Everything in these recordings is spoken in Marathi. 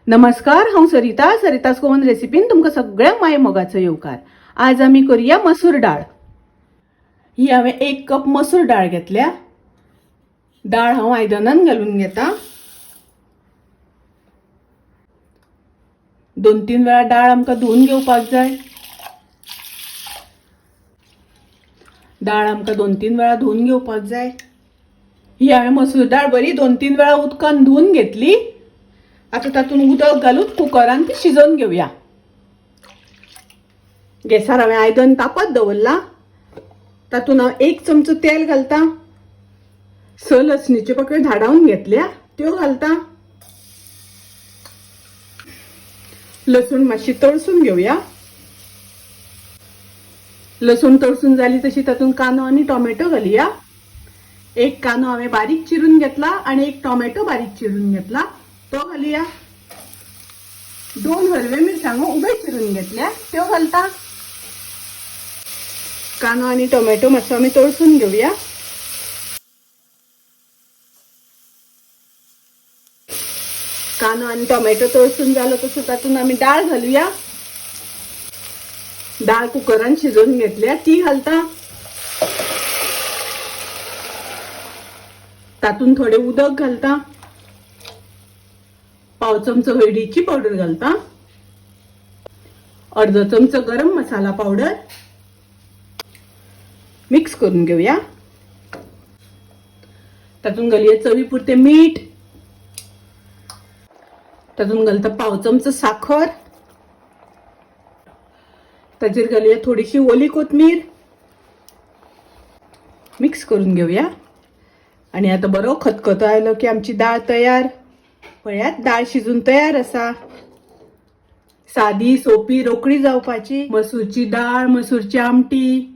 नमस्कार, हांव सरितास गोवन रेसिपीन तुमकां सगळ्यांक माये मोगाचो येवकार। आज आमी करूया मसूर डाळ। ही हांवें 1 कप मसूर डाळ घेतल्या। डाळ हांव आयदनान घालून घेता। 2-3 वेळा डाळ आमकां धुवन घेवपाक जाय। ही हांवें मसूर डाळ बरी 2-3 वेळा उदकान धुवन घेतली। आता तातून उदक घालून कुकरान ती शिजोवन घेवया। गॅसार हांवें आयदन तापत दवरला। तातून हांव 1 चमचो तेल घालता। 6 लसणीच्यो पाकळ्यो धाडावन घेतल्या त्यो घालता। लसूण मातशी तळसून घेवया। लसूण तळसून जाली तशी तातून कांदो आनी टोमॅटो घालुया। 1 कांदो हांवें बारीक चिरून घेतला आणि 1 टोमॅटो बारीक चिरून घेतला तो घालुया। 2 हरवे मिरसांगो उबे चिरून घेतल्या त्यो घालता। कांदो आणि टोमॅटो मातसो आमी तळसून घेवया। कांदो आणि टोमॅटो तळसून जालो तसो तातून आमी डाळ घालुया। डाळ कुकरान शिजोवन घेतल्या ती घालता। तातून थोडे उदक घालता। पाव चमचो हळदीची पावडर घालता। अर्धो चमचो गरम मसाला पावडर मिक्स करून घेऊया। तातून घालुया चवीपुरते मीठ। तातून घालता पाव चमचो साखर। ताजेर घालुया थोडीशी ओली कोथमीर। मिक्स करून घेऊया आणि आता बरो खतखतो आयलो की आमची डाळ तयार। पळयात डाळ शिजून तयार आसा। सादी सोपी रोकडी जावपाची मसूरची डाळ, मसूरची आमटी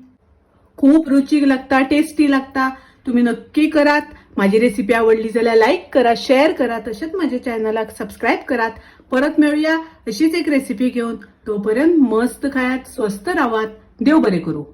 खूप रुचीक लागता, टेस्टी लागता। तुम्ही नक्की करात। माझी रेसिपी आवडली जाल्यार लाईक करा, शेअर करा, तसेच माझ्या चॅनलाक सबस्क्राईब करात। परत मिळूया अशीच एक रेसिपी घेऊन। तोपर्यंत मस्त खायात, स्वस्त राहात। देव बरे करू।